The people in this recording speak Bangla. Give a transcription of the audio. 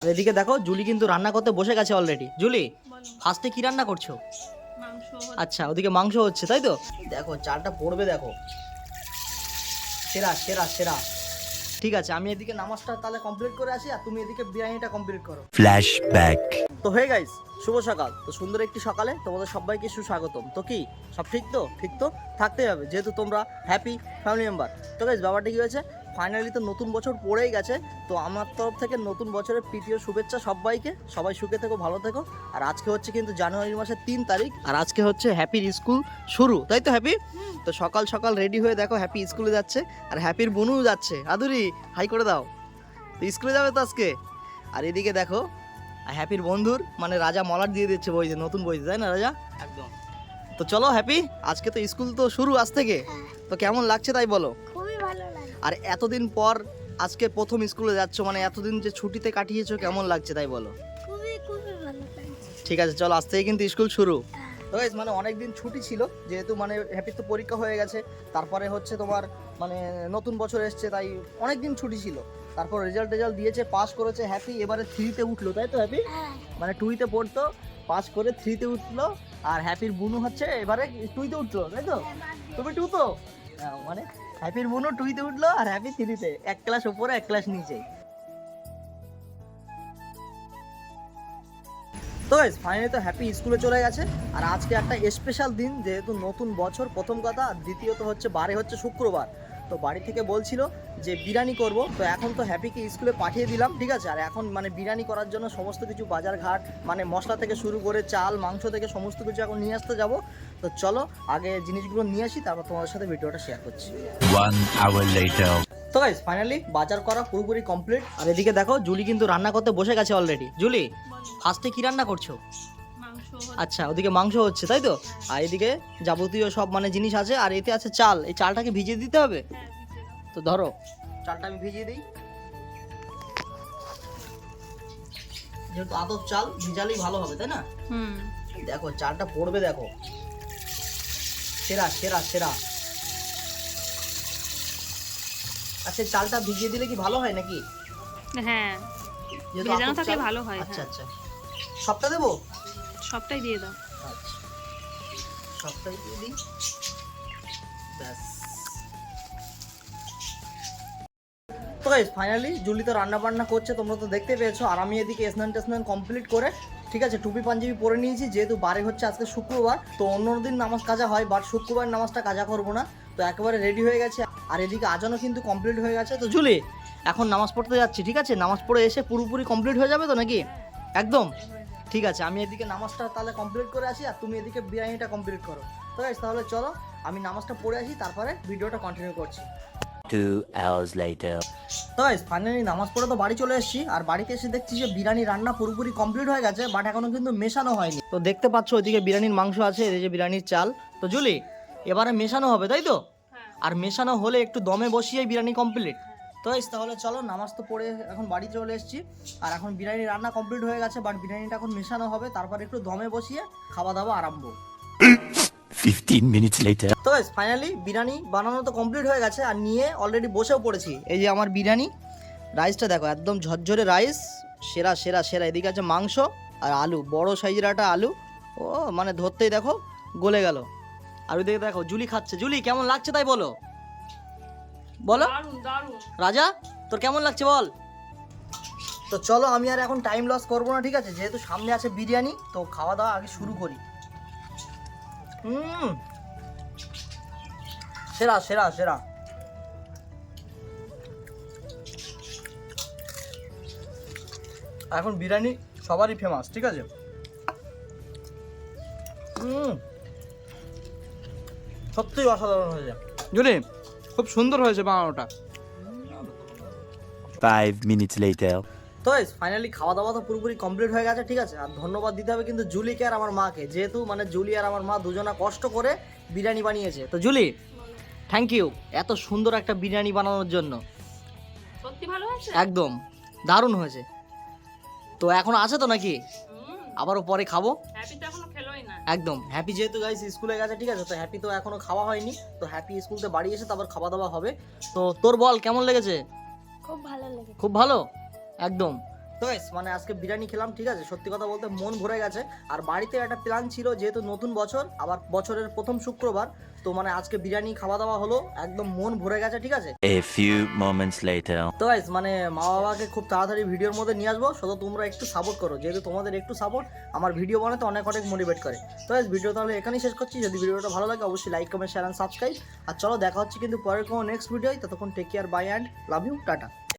এদিকে দেখো জুলি কিন্তু রান্না করতে বসে গেছে অলরেডি। জুলি, ফার্স্টে কি রান্না করছো? আচ্ছা, ওদিকে মাংস হচ্ছে, তাই তো? দেখো চালটা পড়বে, দেখো সেরা সেরা সেরা। ঠিক আছে, আমি এদিকে নামাজটা তাহলে কমপ্লিট করে আসি, আর তুমি এদিকে বিরিয়ানিটা কমপ্লিট করো। ফ্ল্যাশব্যাক। তো হে গাইস, শুভ সকাল। তো সুন্দর একটি সকালে তোমাদের সবাইকে সুস্বাগতম। তো কি সব ঠিক তো? ঠিক তো থাকতেই হবে, যেহেতু তোমরা হ্যাপি ফ্যামিলি মেম্বার। তো গাইস, ব্যাপারটা কি হয়েছে, ফাইনালি তো নতুন বছর পড়েই গেছে। তো আমার তরফ থেকে নতুন বছরের প্রীতীয় শুভেচ্ছা সবাইকে। সবাই সুখে থেকো, ভালো থেকো। আর আজকে হচ্ছে কিন্তু জানুয়ারি মাসের 3 তারিখ, আর আজকে হচ্ছে হ্যাপির স্কুল শুরু, তাই তো হ্যাপি? তো সকাল সকাল রেডি হয়ে দেখো হ্যাপি স্কুলে যাচ্ছে, আর হ্যাপির বোনও যাচ্ছে। আদুরি, হাই করে দাও। তো স্কুলে যাবে তো আজকে। আর এদিকে দেখো হ্যাপির বন্ধুর মানে রাজা মলার দিয়ে দিচ্ছে বই, যে নতুন বই, তাই না রাজা? একদম। তো চলো হ্যাপি, আজকে তো স্কুল তো শুরু আজ থেকে। তো কেমন লাগছে তাই বলো? খুবই ভালো লাগে। আর এতদিন পর আজকে প্রথম স্কুলে যাচ্ছ, মানে এতদিন যে ছুটিতে কাটিয়েছো, কেমন লাগছে তাই বলো? খুবই খুবই ভালো লাগছে। ঠিক আছে, চলো আজ থেকে কিন্তু স্কুল শুরু। তো guys, মানে অনেকদিন ছুটি ছিল, যেহেতু মানে হ্যাপির তো পরীক্ষা হয়ে গেছে, তারপরে হচ্ছে তোমার মানে নতুন বছর এসছে, তাই অনেকদিন ছুটি ছিল। তারপর রেজাল্ট দিয়েছে, পাস করেছে হ্যাপি, এবারে 3-তে উঠলো, তাই তো হ্যাপি? হ্যাঁ, মানে 2-তে পড়তো, পাস করে 3-তে উঠলো। আর হ্যাপির বুনু হচ্ছে এবারে 2-তে উঠলো, তাই তো? তুমি 2 তো? মানে হ্যাপির বুনু 2-তে উঠলো, আর হ্যাপি 3-তে, এক ক্লাস উপরে এক ক্লাস নিচে। তো গাইস, ফাইনালি তো হ্যাপি স্কুলে চলে গেছে। আর আজকে একটা স্পেশাল দিন, যেহেতু নতুন বছর প্রথম কথা, আর দ্বিতীয়ত হচ্ছে বারে হচ্ছে শুক্রবার। তো বাড়ি থেকে বলছিল যে বিরিয়ানি করব। তো এখন তো হ্যাপিকে স্কুলে পাঠিয়ে দিলাম, ঠিক আছে। আর এখন মানে বিরিয়ানি করার জন্য সমস্ত কিছু বাজার ঘাট, মানে মশলা থেকে শুরু করে চাল মাংস থেকে সমস্ত কিছু এখন নিয়ে আসতে যাব। তো চলো আগে জিনিসগুলো নিয়ে আসি, তারপর তোমাদের সাথে ভিডিওটা শেয়ার করছি। 1 hour later. তো গাইস, ফাইনালি বাজার করা পুরোপুরি কমপ্লিট। আর এদিকে দেখো জুলি কিন্তু রান্না করতে বসে গেছে অলরেডি। জুলি, ফার্স্টে কি রান্না করছো? আচ্ছা, ওদিকে মাংস হচ্ছে, তাই তো? আর এদিকে যাবতীয় সব মানে জিনিস আছে, আর এতে আছে চাল। এই চালটাকে ভিজিয়ে দিতে হবে। তো ধরো চালটা আমি ভিজিয়ে দিই, যেহেতু আদব চাল ভিজালেই ভালো হবে, তাই না? দেখো চালটা পড়বে, দেখো সেরা সেরা সেরা। আচ্ছা, চালটা ভিজিয়ে দিলে কি ভালো হয় নাকি? হ্যাঁ, যেহেতু ভেজানো আতপ থাকলে চাল। ভালো হয়। আচ্ছা হ্যাঁ, আচ্ছা, সবটা দেবো? সবটাই দিয়ে দাও। আচ্ছা, সবটাই দিয়ে দিই, ব্যাস। তো গাইস, ফাইনালি জুলি তো রান্না বান্না করছে, তোমরা তো দেখতে পেয়েছো। আর আমি এদিকে স্নান টেস্নান কমপ্লিট করে, ঠিক আছে, টুপি পাঞ্জাবি পরে নিয়েছি, যেহেতু বারে হচ্ছে আজকে শুক্রবার। তো অন্য দিন নামাজ কাজা হয়, বাট শুক্রবার নামাজটা কাজা করবো না। তো একেবারে রেডি হয়ে গেছে, আর এদিকে আজানও কিন্তু কমপ্লিট হয়ে গেছে। তো জুলি, এখন নামাজ পড়তে যাচ্ছি, ঠিক আছে? নামাজ পড়ে এসে পুরোপুরি কমপ্লিট হয়ে যাবে তো নাকি? একদম। ঠিক আছে, আমি এদিকে নামাজটা তাহলে কমপ্লিট করে আসি, আর তুমি এদিকে বিরিয়ানিটা কমপ্লিট করো। তো গাইস, তাহলে চলো আমি নামাজটা পড়ে আসি, তারপরে ভিডিওটা কন্টিনিউ করছি। 2 hours later. তো গাইস, ফাইনালি নামাজ পড়ে তো বাড়ি চলে এসেছি। আর বাড়িতে এসে দেখছি যে বিরিয়ানি রান্না পুরোপুরি কমপ্লিট হয়ে গেছে, বাট এখনো কিন্তু মেশানো হয়নি। তো দেখতে পাচ্ছ ওইদিকে বিরিয়ানির মাংস আছে, এই যে বিরিয়ানির চাল। তো জুলি, এবারে মেশানো হবে, তাই তো? আর মেশানো হলে একটু দমে বসিয়ে বিরিয়ানি কমপ্লিট। তো গাইস, তাহলে চলো, নামাজ তো পড়ে এখন বাড়ি চলে এসেছি। আর এখন বিরিয়ানি রান্না কমপ্লিট হয়ে গেছে, বাট বিরিয়ানিটা এখন মেশানো হবে, তারপর একটু দমে বসিয়ে খাওয়া দাওয়া আরম্ভ। 15 minutes later. তো গাইস, ফাইনালি বিরিয়ানি বানানো তো কমপ্লিট হয়ে গেছে, আর নিয়ে অলরেডি বসেও পড়েছি। এই যে আমার বিরিয়ানি, রাইসটা দেখো একদম ঝরঝরে রাইস, সেরা সেরা সেরা। এদিকে আছে মাংস আর আলু, বড় সাইজের একটা আলু। ও মানে ধরতেই দেখো গলে গেল। আর ওইদিকে দেখো জুলি খাচ্ছে। জুলি, কেমন লাগছে তাই বলো? বলো রাজা, তোর কেমন লাগছে বল? তো চলো, আমি আর এখন টাইম লস করবো না, ঠিক আছে? যেহেতু সামনে আছে বিরিয়ানি, তো খাওয়া দাওয়া আগে শুরু করি। সেরা সেরা সেরা। এখন বিরিয়ানি সবারই ফেমাস, ঠিক আছে? সত্যি অসাধারণ হয়েছে জুলি, খুব সুন্দর হয়েছে বানানোটা। 5 minutes later. তো ফাইনালি খাওয়া দাওয়া তো পুরোপুরি কমপ্লিট হয়ে গেছে, ঠিক আছে? আর ধন্যবাদ দিতে হবে কিন্তু জুলিকে আর আমার মাকে, যেহেতু মানে জুলি আর আমার মা দুজনা কষ্ট করে বিরিয়ানি বানিয়েছে। তো জুলি, থ্যাংক ইউ এত সুন্দর একটা বিরিয়ানি বানানোর জন্য। সত্যি ভালো হয়েছে, একদম দারুণ হয়েছে। তো এখন আছে তো নাকি? আবারও পরে খাবো। হ্যাপি তো এখনো খেলোই না। একদম। হ্যাপি যেহেতু গাইস স্কুলে গেছে, ঠিক আছে? তো হ্যাপি তো এখনো খাওয়া হয়নি। তো হ্যাপি স্কুল থেকে বাড়ি এসে তারপর খাওয়া দাওয়া হবে। তো তোর বল, কেমন লেগেছে? খুব ভালো লাগে। খুব ভালো, একদম। তো guys, মানে আজকে বিরিয়ানি খেলাম, ঠিক আছে, সত্যি কথা বলতে মন ভরে গেছে। আর বাড়িতে একটা প্ল্যান ছিল, যেহেতু নতুন বছর, আবার বছরের প্রথম শুক্রবার, তো মানে আজকে বিরিয়ানি খাওয়া দাওয়া হলো, একদম মন ভরে গেছে, ঠিক আছে। A few moments later. তো গাইস, মানে মা বাবাকে খুব তাড়াতাড়ি ভিডিওর মধ্যে নিয়ে আসবো, শুধু তোমরা একটু সাপোর্ট করো, যেহেতু তোমাদের একটু সাপোর্ট আমার ভিডিও বানাতে অনেক অনেক মোটিভেট করে। তো গাইস, ভিডিও তাহলে এখানেই শেষ করছি। যদি ভিডিওটা ভালো লাগে অবশ্যই like comment share and subscribe. আর চলো দেখা হচ্ছে কিন্তু পরের কোনো নেক্সট ভিডিও। ততক্ষণ take care, bye and love you, tata.